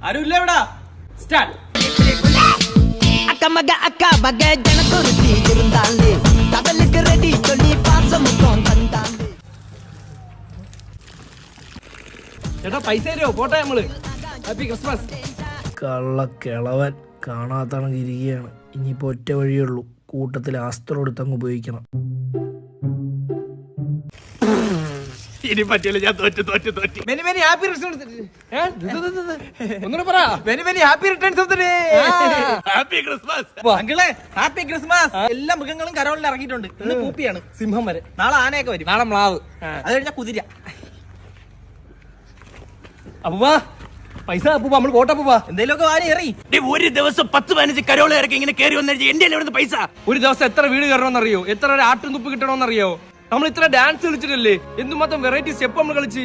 ആരുമില്ല ഇവിടെ. സ്റ്റാർട്ട്. அக்கமக அக்கா வக ஜனக்குருத்தி இருந்தாலே கடலுக்கு ரெடி சொல்லி பாசமுக்கம் தந்தாலே. ചേട്ടാ പൈസ തരുമോ? പോട്ടെ നമ്മള്. Happy Christmas. കള്ളക്കിളവൻ കാണാത്തണക്ക് ഇരിക്കുകയാണ്. ഇനിയിപ്പോ ഒറ്റ വഴിയുള്ളൂ, കൂട്ടത്തിൽ ആസ്ത്രം എടുത്തങ്ങ് ഉപയോഗിക്കണം. ഇനി പറ്റില്ല, ഞാൻ തോറ്റ്. Many many happy returns. ഒന്നുകൂടെ പറ. Many many happy returns of the day. Happy Christmas. അങ്കിളെ ഹാപ്പി ക്രിസ്മസ്. എല്ലാ മൃഗങ്ങളും കരോളിൽ ഇറങ്ങിയിട്ടുണ്ട്. ഇന്ന് കൂപ്പിയാണ്, സിംഹം വരെ. നാളെ ആനയൊക്കെ വരും, നാളെ മ്ലാവ്, അത് കഴിഞ്ഞാൽ കുതിര. അപ്പൂപ്പാ പൈസ. അപ്പൂപ്പ നമ്മൾ പോട്ടെ. അപ്പൂപ്പ എന്തെങ്കിലുമൊക്കെ വാരി എറി. ഒരു ദിവസം 10-15 കരോള് ഇറക്കി ഇങ്ങനെ കയറി വന്നു. എന്റെ എവിടെ പൈസ? ഒരു ദിവസം എത്ര വീട് കയറണമെന്നറിയോ? എത്ര ആട്ടും തുപ്പ് കിട്ടണമെന്നറിയോ? നമ്മൾ ഇത്ര ഡാൻസ് കളിച്ചിട്ടല്ലേ, എന്തുമാത്രം വെറൈറ്റി സ്റ്റെപ്പ് നമ്മൾ കളിച്ച്.